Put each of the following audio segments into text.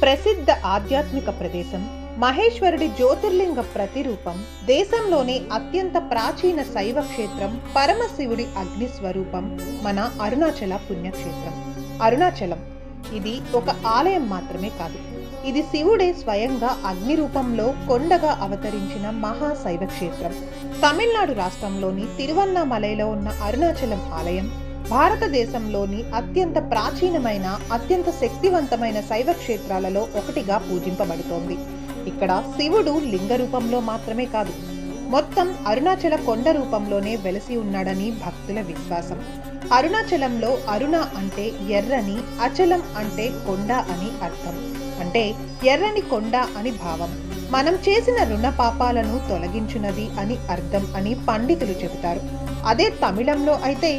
ప్రసిద్ధ ఆధ్యాత్మిక ప్రదేశం, మహేశ్వరుడి జ్యోతిర్లింగ ప్రతిరూపం, దేశంలోనే అత్యంత ప్రాచీన శైవ క్షేత్రం, పరమశివుడి అగ్ని స్వరూపం మన అరుణాచల పుణ్యక్షేత్రం. అరుణాచలం ఇది ఒక ఆలయం మాత్రమే కాదు, ఇది శివుడే స్వయంగా అగ్ని రూపంలో కొండగా అవతరించిన మహాశైవ క్షేత్రం. తమిళనాడు రాష్ట్రంలోని తిరువన్నామలైలో ఉన్న అరుణాచలం ఆలయం భారతదేశంలోని అత్యంత ప్రాచీనమైన, అత్యంత శక్తివంతమైన శైవ క్షేత్రాలలో ఒకటిగా పూజింపబడుతోంది. ఇక్కడ శివుడు లింగ రూపంలో మాత్రమే కాదు, మొత్తం అరుణాచల కొండ రూపంలోనే వెలసి ఉన్నాడని భక్తుల విశ్వాసం. అరుణాచలంలో అరుణ అంటే ఎర్రని, అచలం అంటే కొండ అని అర్థం. అంటే ఎర్రని కొండ అని భావం. మనం చేసిన రుణ పాపాలను తొలగించున్నది అని అర్థం అని పండితులు చెబుతారు. అదే తమిళంలో అయితే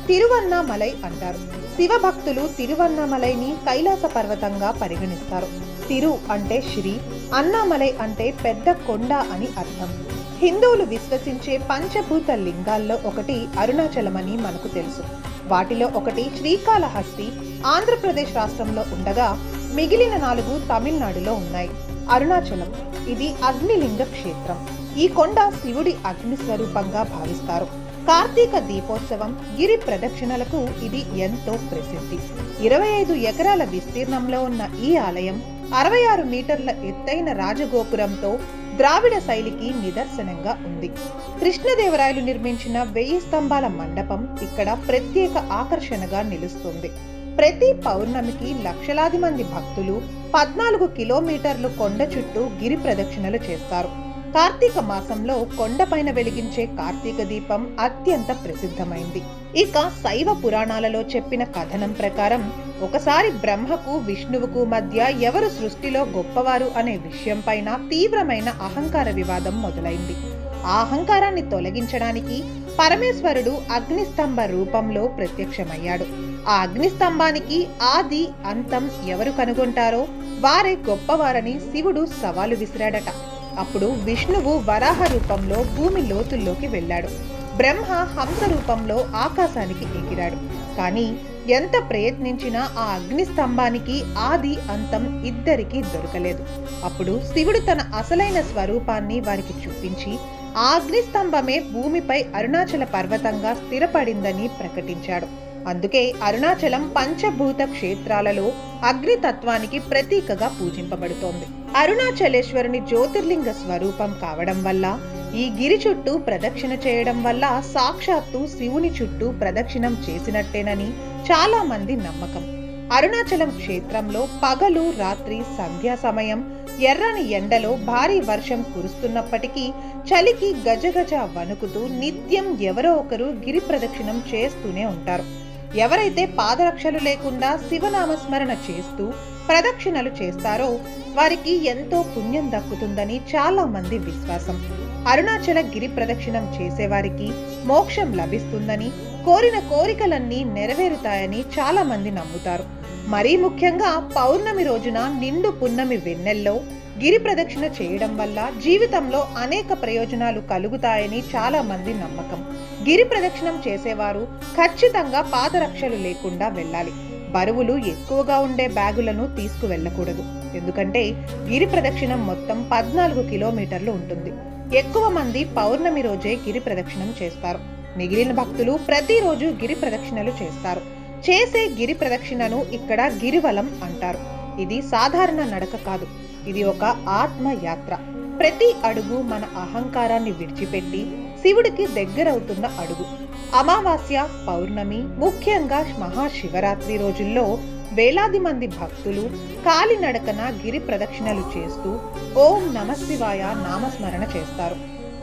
తిరువన్నామలై అంటారు. శివ భక్తులు తిరువన్నామలైని కైలాస పర్వతంగా పరిగణిస్తారు. తిరు అంటే శ్రీ, అన్నామలై అంటే పెద్ద కొండ అని అర్థం. హిందువులు విశ్వసించే పంచభూత లింగాల్లో ఒకటి అరుణాచలమని మనకు తెలుసు. వాటిలో ఒకటి శ్రీకాళహస్తి ఆంధ్రప్రదేశ్ రాష్ట్రంలో ఉండగా, మిగిలిన 4 తమిళనాడులో ఉన్నాయి. అరుణాచలం ఇది అగ్నిలింగ క్షేత్రం. ఈ కొండ శివుడి అగ్ని స్వరూపంగా భావిస్తారు. కార్తీక దీపోత్సవం, గిరి ప్రదక్షిణలకు ఇది ఎంతో ప్రసిద్ధి. 25 ఎకరాల విస్తీర్ణంలో ఉన్న ఈ ఆలయం 66 మీటర్ల ఎత్తైన రాజగోపురంతో ద్రావిడ శైలికి నిదర్శనంగా ఉంది. కృష్ణదేవరాయలు నిర్మించిన 1000 స్తంభాల మండపం ఇక్కడ ప్రత్యేక ఆకర్షణగా నిలుస్తుంది. ప్రతి పౌర్ణమికి లక్షలాది మంది భక్తులు 14 కిలోమీటర్లు కొండ చుట్టూ గిరి ప్రదక్షిణలు చేస్తారు. కార్తీక మాసంలో కొండపైన వెలిగించే కార్తీక దీపం అత్యంత ప్రసిద్ధమైంది. ఇక శైవ పురాణాలలో చెప్పిన కథనం ప్రకారం ఒకసారి బ్రహ్మకు విష్ణువుకు మధ్య ఎవరు సృష్టిలో గొప్పవారు అనే విషయం పైన తీవ్రమైన అహంకార వివాదం మొదలైంది. ఆ అహంకారాన్ని తొలగించడానికి పరమేశ్వరుడు అగ్నిస్తంభ రూపంలో ప్రత్యక్షమయ్యాడు. ఆ అగ్నిస్తంభానికి ఆది అంతం ఎవరు కనుగొంటారో వారే గొప్పవారని శివుడు సవాలు విసిరాడట. అప్పుడు విష్ణువు వరాహ రూపంలో భూమి లోతుల్లోకి వెళ్ళాడు. బ్రహ్మ హంస రూపంలో ఆకాశానికి ఎగిరాడు. కానీ ఎంత ప్రయత్నించినా ఆ అగ్ని స్తంభానికి ఆది అంతం ఇద్దరికీ దొరకలేదు. అప్పుడు శివుడు తన అసలైన స్వరూపాన్ని వారికి చూపించి ఆ అగ్ని స్తంభమే భూమిపై అరుణాచల పర్వతంగా స్థిరపడిందని ప్రకటించాడు. అందుకే అరుణాచలం పంచభూత క్షేత్రాలలో అగ్నితత్వానికి ప్రతీకగా పూజింపబడుతోంది. అరుణాచలేశ్వరుని జ్యోతిర్లింగ స్వరూపం కావడం వల్ల, ఈ గిరి చుట్టూ ప్రదక్షిణ చేయడం వల్ల సాక్షాత్తు శివుని చుట్టూ ప్రదక్షిణం చేసినట్టేనని చాలా మంది నమ్మకం. అరుణాచలం క్షేత్రంలో పగలు రాత్రి సంధ్యా సమయం ఎర్రని ఎండలో భారీ వర్షం కురుస్తున్నప్పటికీ చలికి గజగజ వణుకుతూ నిత్యం ఎవరో ఒకరు గిరి ప్రదక్షిణం చేస్తూనే ఉంటారు. ఎవరైతే పాదరక్షలు లేకుండా శివనామస్మరణ చేస్తూ ప్రదక్షిణలు చేస్తారో వారికి ఎంతో పుణ్యం దక్కుతుందని చాలా మంది విశ్వాసం. అరుణాచల గిరి ప్రదక్షిణం చేసేవారికి మోక్షం లభిస్తుందని, కోరిన కోరికలన్నీ నెరవేరుతాయని చాలా మంది నమ్ముతారు. మరీ ముఖ్యంగా పౌర్ణమి రోజున నిండు పున్నమి వెన్నెల్లో గిరి ప్రదక్షిణ చేయడం వల్ల జీవితంలో అనేక ప్రయోజనాలు కలుగుతాయని చాలా మంది నమ్మకం. గిరి ప్రదక్షిణం చేసేవారు ఖచ్చితంగా పాదరక్షలు లేకుండా వెళ్ళాలి. బరువులు ఎక్కువగా ఉండే బ్యాగులను తీసుకు వెళ్ళకూడదు. ఎందుకంటే గిరి ప్రదక్షిణం మొత్తం 14 కిలోమీటర్లు ఉంటుంది. ఎక్కువ మంది పౌర్ణమి రోజే గిరి ప్రదక్షిణం చేస్తారు. మిగిలిన భక్తులు ప్రతిరోజు గిరి ప్రదక్షిణలు చేస్తారు. చేసే గిరి ప్రదక్షిణను ఇక్కడ గిరివలం అంటారు. ఇది సాధారణ నడక కాదు, ఇది ఒక ఆత్మ యాత్ర. ప్రతి అడుగు మన అహంకారాన్ని విడిచిపెట్టి శివుడికి దగ్గరవుతున్న అడుగు. అమావాస్య, పౌర్ణమి, ముఖ్యంగా మహాశివరాత్రి రోజుల్లో వేలాది మంది భక్తులు కాలినడకన గిరి ప్రదక్షిణలు చేస్తూ ఓం నమశివాయ నామస్మరణ చేస్తారు.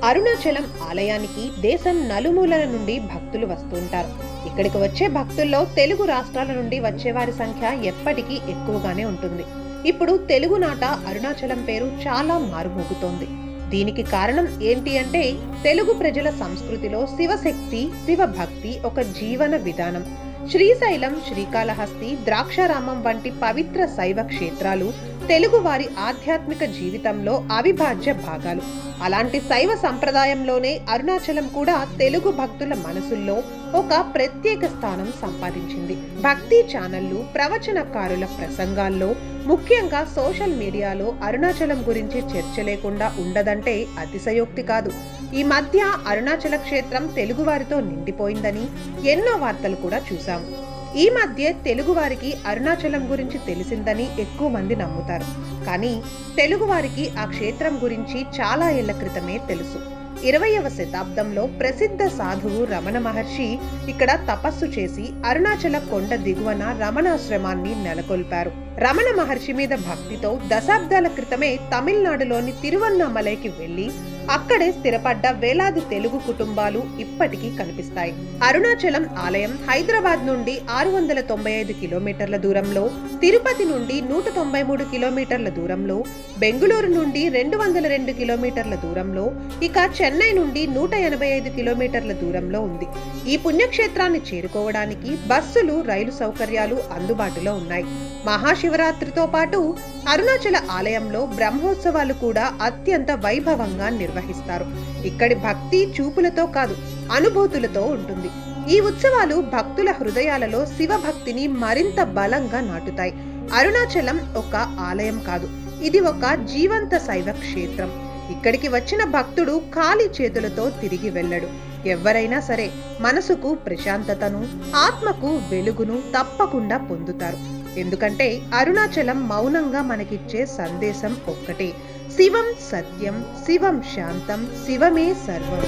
అరుణాచలం ఆలయానికి దేశం నలుమూలల నుండి భక్తులు వస్తుంటారు. ఇక్కడికి వచ్చే భక్తుల్లో తెలుగు రాష్ట్రాల నుండి వచ్చేవారి సంఖ్య ఎప్పటికీ ఎక్కువగానే ఉంటుంది. ఇప్పుడు తెలుగునాట అరుణాచలం పేరు చాలా మారుమోగుతోంది. దీనికి కారణం ఏంటి అంటే, తెలుగు ప్రజల సంస్కృతిలో శివశక్తి, శివభక్తి ఒక జీవన విధానం. శ్రీశైలం, శ్రీకాళహస్తి, ద్రాక్షారామం వంటి పవిత్ర శైవ క్షేత్రాలు తెలుగువారి ఆధ్యాత్మిక జీవితంలో అవిభాజ్య భాగాలు. అలాంటి శైవ సంప్రదాయంలోనే అరుణాచలం కూడా తెలుగు భక్తుల మనసుల్లో ఒక ప్రత్యేక స్థానం సంపాదించింది. భక్తి ఛానళ్లు, ప్రవచనకారుల ప్రసంగాల్లో, ముఖ్యంగా సోషల్ మీడియాలో అరుణాచలం గురించి చర్చ లేకుండా ఉండదంటే అతిశయోక్తి కాదు. ఈ మధ్య అరుణాచల క్షేత్రం తెలుగువారితో నిండిపోయిందని ఎన్నో వార్తలు కూడా చూశాము. ఈ మధ్య తెలుగువారికి అరుణాచలం గురించి తెలిసిందని ఎక్కువ మంది నమ్ముతారు. కానీ తెలుగువారికి ఆ క్షేత్రం గురించి చాలా ఏళ్ల క్రితమే తెలుసు. 20వ శతాబ్దంలో ప్రసిద్ధ సాధువు రమణ మహర్షి ఇక్కడ తపస్సు చేసి అరుణాచల కొండ దిగువన రమణాశ్రమాన్ని నెలకొల్పారు. రమణ మహర్షి మీద భక్తితో దశాబ్దాల క్రితమే తమిళనాడులోని తిరువన్నామలైకి వెళ్లి అక్కడే స్థిరపడ్డ వేలాది తెలుగు కుటుంబాలు ఇప్పటికీ కనిపిస్తాయి. అరుణాచలం ఆలయం హైదరాబాద్ నుండి 695 కిలోమీటర్ల దూరంలో, తిరుపతి నుండి 193 కిలోమీటర్ల దూరంలో, బెంగుళూరు నుండి 202 కిలోమీటర్ల దూరంలో, ఇక చెన్నై నుండి 185 కిలోమీటర్ల దూరంలో ఉంది. ఈ పుణ్యక్షేత్రాన్ని చేరుకోవడానికి బస్సులు, రైలు సౌకర్యాలు అందుబాటులో ఉన్నాయి. మహాశివరాత్రితో పాటు అరుణాచల ఆలయంలో బ్రహ్మోత్సవాలు కూడా అత్యంత వైభవంగా నిర్వహిస్తారు. ఇక్కడి భక్తి చూపులతో కాదు, అనుభూతులతో ఉంటుంది. ఈ ఉత్సవాలు భక్తుల హృదయాలలో శివభక్తిని మరింత బలంగా నాటుతాయి. అరుణాచలం ఒక ఆలయం కాదు, ఇది ఒక జీవంత శైవ క్షేత్రం. ఇక్కడికి వచ్చిన భక్తుడు ఖాళీ చేతులతో తిరిగి వెళ్ళడు. ఎవరైనా సరే మనసుకు ప్రశాంతతను, ఆత్మకు వెలుగును తప్పకుండా పొందుతారు. ఎందుకంటే అరుణాచలం మౌనంగా మనకిచ్చే సందేశం ఒక్కటే: శివం సత్యం, శివం శాంతం, శివమే సర్వం.